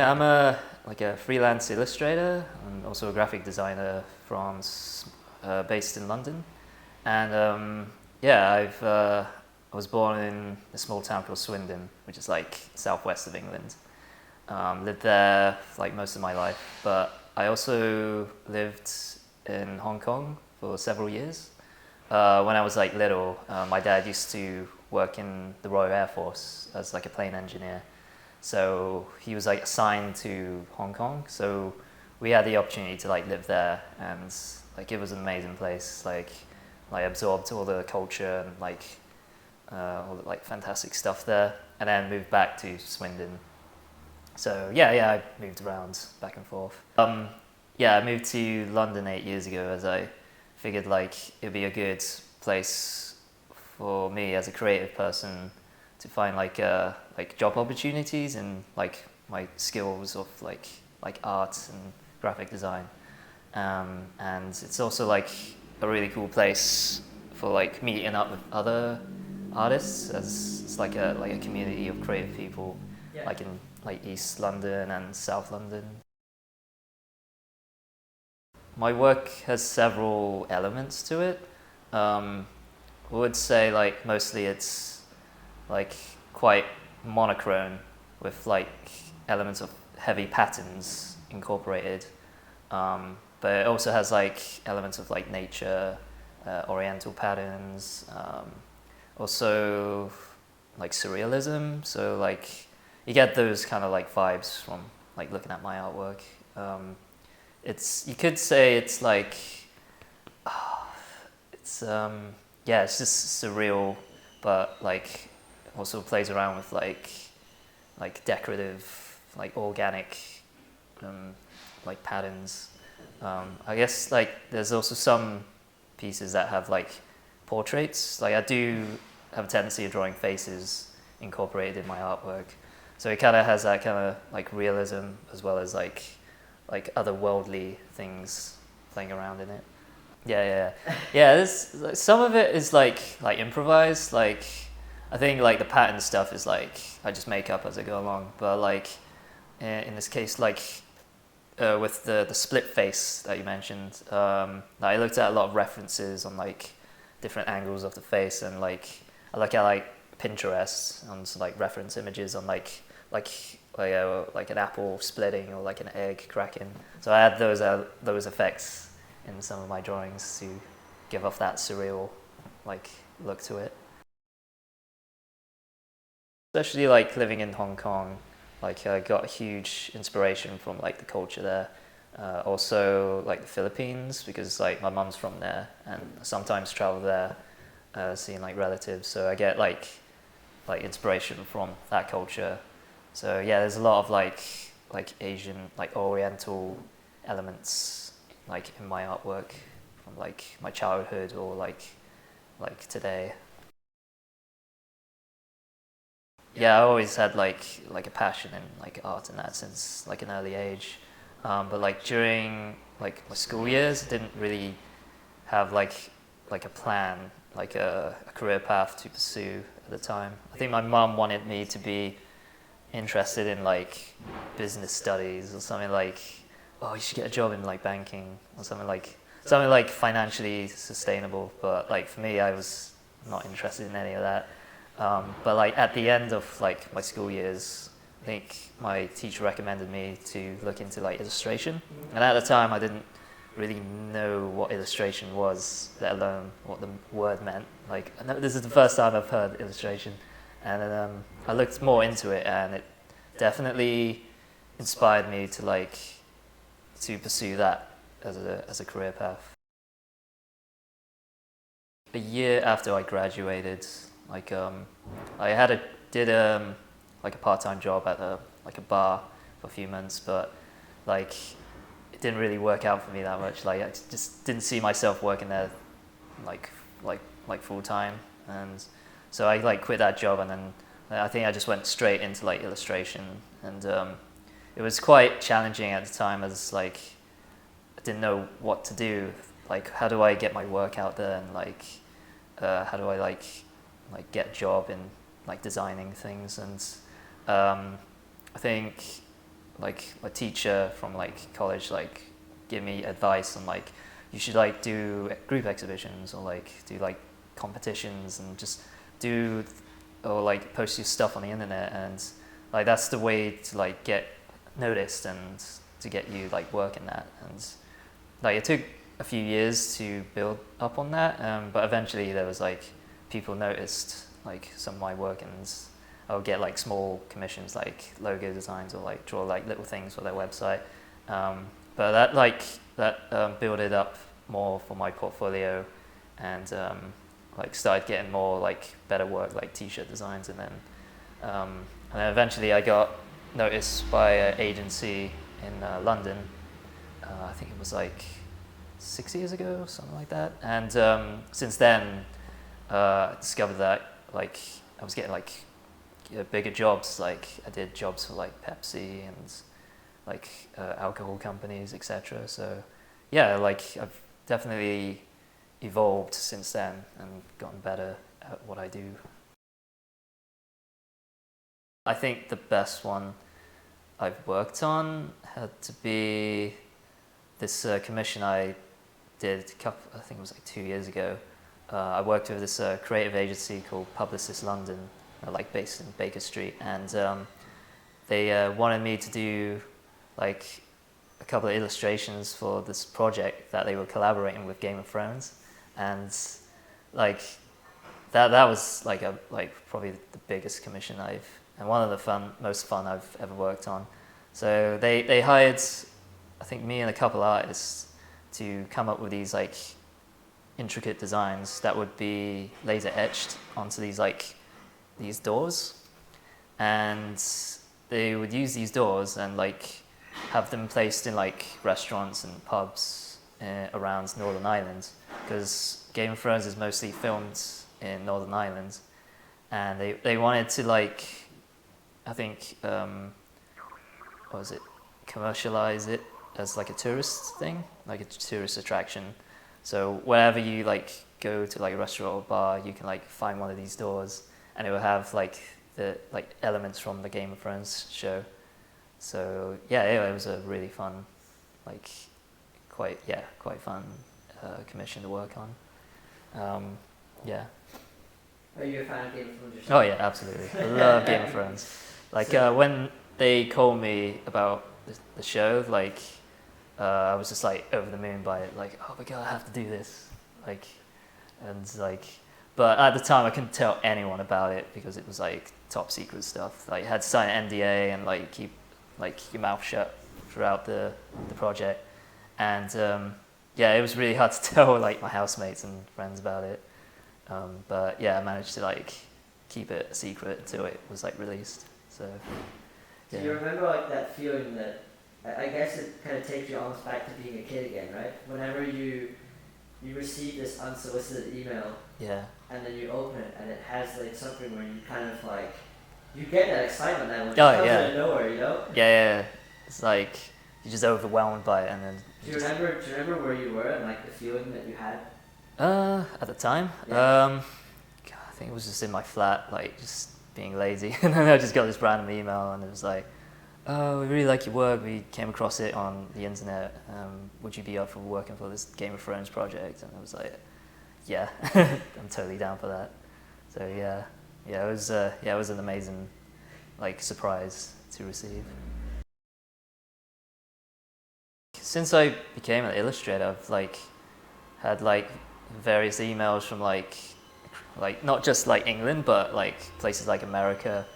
Yeah, I'm a freelance illustrator and also a graphic designer from based in London. And yeah, I was born in a small town called Swindon, which is like southwest of England. Lived there for, like most of my life, but I also lived in Hong Kong for several years. When I was like little, my dad used to work in the Royal Air Force as like a plane engineer. So he was like assigned to Hong Kong. So we had the opportunity to like live there, and like it was an amazing place. Like absorbed all the culture and like all the like fantastic stuff there, and then moved back to Swindon. So yeah, I moved around back and forth. Yeah, I moved to London 8 years ago as I figured like it'd be a good place for me as a creative person to find like job opportunities and like my skills of like art and graphic design. And it's also like a really cool place for like meeting up with other artists, as it's like a community of creative people, like in like East London and South London. My work has several elements to it. I would say like mostly it's like quite monochrome with like elements of heavy patterns incorporated. But it also has like elements of like nature, oriental patterns, also like surrealism. So like you get those kind of like vibes from like looking at my artwork. It's you could say it's like it's yeah, it's just surreal, but like also plays around with like decorative, like organic, um, like patterns. I guess like there's also some pieces that have like portraits. Like I do have a tendency of drawing faces incorporated in my artwork, so it kind of has that kind of like realism as well as like otherworldly things playing around in it. Yeah. There's like, some of it is like improvised. Like I think like the pattern stuff is like I just make up as I go along. But like in this case, like with the split face that you mentioned, I looked at a lot of references on like different angles of the face, and like I look at like Pinterest and like reference images on like an apple splitting or like an egg cracking. So I add those effects in some of my drawings to give off that surreal like look to it. Especially like living in Hong Kong, like I got a huge inspiration from like the culture there. Also like the Philippines, because like my mum's from there and I sometimes travel there, seeing like relatives. So I get like inspiration from that culture. So yeah, there's a lot of like Asian, like Oriental elements like in my artwork from like my childhood or like today. Yeah, I always had like a passion in like art and that since like an early age. But like during like my school years, I didn't really have like a plan, like a career path to pursue at the time. I think my mum wanted me to be interested in like business studies or something like, oh, you should get a job in like banking or something like financially sustainable. But like for me, I was not interested in any of that. But like at the end of like my school years, I think my teacher recommended me to look into like illustration. And at the time, I didn't really know what illustration was, let alone what the word meant. Like I know this is the first time I've heard illustration, and then I looked more into it, and it definitely inspired me to like to pursue that as a career path. A year after I graduated, like I did like a part-time job at like a bar for a few months, but like it didn't really work out for me that much. Like I just didn't see myself working there like like like full time, and so I like quit that job, and then I think I just went straight into like illustration, and it was quite challenging at the time as like I didn't know what to do. Like how do I get my work out there, and like how do I like get a job in like designing things, and I think like a teacher from like college like give me advice on like you should like do group exhibitions or like do like competitions and just do or like post your stuff on the internet, and like that's the way to like get noticed and to get you like work in that. And like it took a few years to build up on that, but eventually there was like people noticed like some of my work, and I would get like small commissions like logo designs or like draw like little things for their website. But that built it up more for my portfolio, and like started getting more like better work like t-shirt designs, and then eventually I got noticed by an agency in London. I think it was like 6 years ago, something like that. And since then, I discovered that like I was getting like bigger jobs. Like I did jobs for like Pepsi and like alcohol companies, etc. So yeah, like I've definitely evolved since then and gotten better at what I do. I think the best one I've worked on had to be this commission I did I think it was like 2 years ago. I worked with this creative agency called Publicist London, like based in Baker Street, and they wanted me to do like a couple of illustrations for this project that they were collaborating with Game of Thrones, and like that was like probably the biggest commission and one of the most fun I've ever worked on. So they hired, I think, me and a couple artists to come up with these like intricate designs that would be laser etched onto these doors, and they would use these doors and like have them placed in like restaurants and pubs around Northern Ireland, because Game of Thrones is mostly filmed in Northern Ireland, and they wanted to like, I think, what was it, commercialize it as like a tourist thing, like a tourist attraction. So wherever you like go to like a restaurant or bar, you can like find one of these doors, and it will have like the like elements from the Game of Thrones show. So yeah, it was a really fun, like quite fun commission to work on. Yeah. Are you a fan of Game of Thrones Oh yourself? yeah, absolutely. I love Game of Thrones. Like when they called me about the show, like I was just like over the moon by it. Like, oh my god, I have to do this. Like, and like, but at the time I couldn't tell anyone about it because it was like top secret stuff. Like, you had to sign an NDA and like keep like your mouth shut throughout the project. And yeah, it was really hard to tell like my housemates and friends about it. But yeah, I managed to like keep it a secret until it was like released. So Do yeah. you remember like that feeling that, I guess it kind of takes you almost back to being a kid again, right? Whenever you receive this unsolicited email, Yeah. and then you open it and it has like something where you kind of like, you get that excitement that when it Oh comes yeah. out of nowhere, you know? Yeah. It's like you're just overwhelmed by it, and then Do you remember where you were and like the feeling that you had? at the time, Yeah. God, I think it was just in my flat, like just being lazy, and then I just got this random email, and it was like, "Oh, we really like your work. We came across it on the internet. Would you be up for working for this Game of Thrones project?" And I was like, "Yeah, I'm totally down for that." So yeah, it was an amazing like surprise to receive. Since I became an illustrator, I've like had like various emails from like not just like England, but like places like America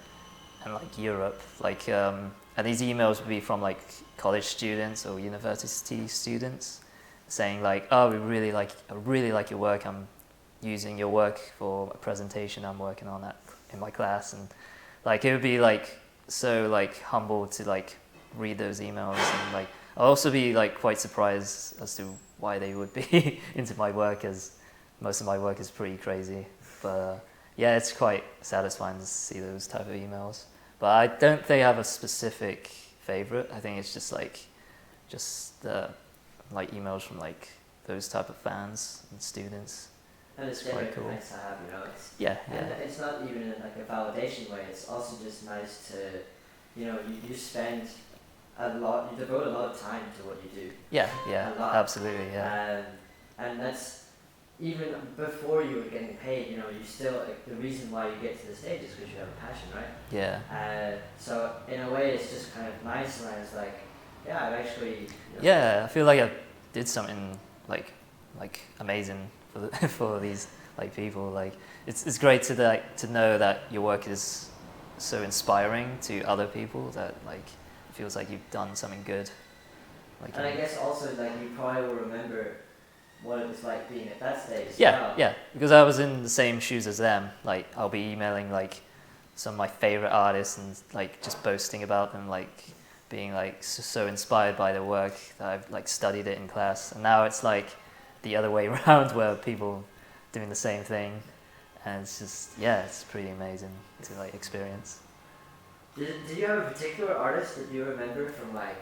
and like Europe. Like and these emails would be from like college students or university students saying like, "Oh, I really like your work. I'm using your work for a presentation I'm working on in my class." And like it would be like so like humble to like read those emails, and like I'll also be like quite surprised as to why they would be into my work, as most of my work is pretty crazy. But yeah, it's quite satisfying to see those type of emails. But I don't think I have a specific favorite. I think it's just like emails from like those type of fans and students. And it's quite quite cool. nice to have, you know. Yeah. And it's not even in like a validation way. It's also just nice to, you know, you spend you devote a lot of time to what you do. Yeah, A lot. absolutely, yeah. And that's even before you were getting paid. You know, you still the reason why you get to the stage is because you have a passion, right? Yeah. So in a way, it's just kind of nice when it's like, yeah, I've actually. You know, Yeah, I feel like I did something like amazing for for these like people. Like it's great to know that your work is so inspiring to other people that like it feels like you've done something good. Like, and I guess also like you probably will remember what it was like being at that stage. Yeah, yeah, because I was in the same shoes as them. Like I'll be emailing like some of my favorite artists and like just boasting about them, like being like so inspired by their work that I've like studied it in class. And now it's like the other way around where people doing the same thing, and it's just it's pretty amazing to like experience. Did you have a particular artist that you remember from like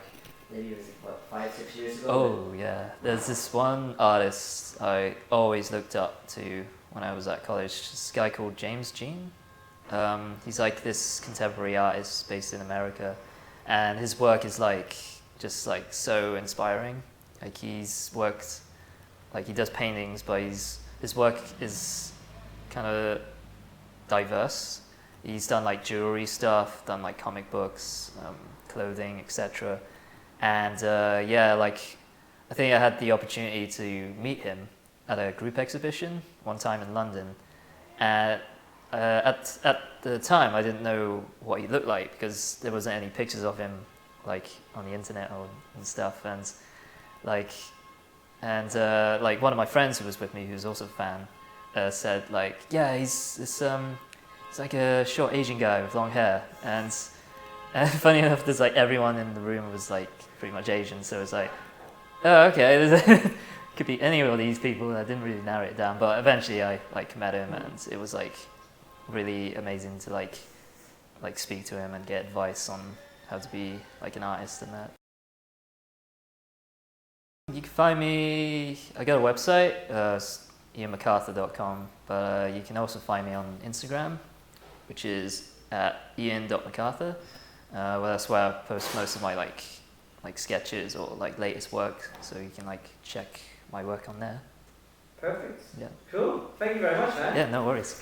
maybe it was what 5-6 years ago? Oh yeah, there's this one artist I always looked up to when I was at college. This guy called James Jean. He's like this contemporary artist based in America, and his work is like just like so inspiring. Like he's worked, like he does paintings, but his work is kind of diverse. He's done like jewelry stuff, done like comic books, clothing, etc. And like I think I had the opportunity to meet him at a group exhibition one time in London. And at the time, I didn't know what he looked like because there wasn't any pictures of him like on the internet and stuff. And like one of my friends who was with me, who was also a fan, said like, yeah, he's like a short Asian guy with long hair. And funny enough, there's like everyone in the room was like pretty much Asian, so it's like, oh, okay, could be any of these people. I didn't really narrow it down, but eventually I like met him, and it was like really amazing to like speak to him and get advice on how to be like an artist and that. You can find me. I got a website, iainmacarthur.com, but you can also find me on Instagram, which is at iain.macarthur. Well, that's where I post most of my like sketches or like latest work, so you can like check my work on there. Perfect. Yeah. Cool. Thank you very much, man. Yeah, no worries.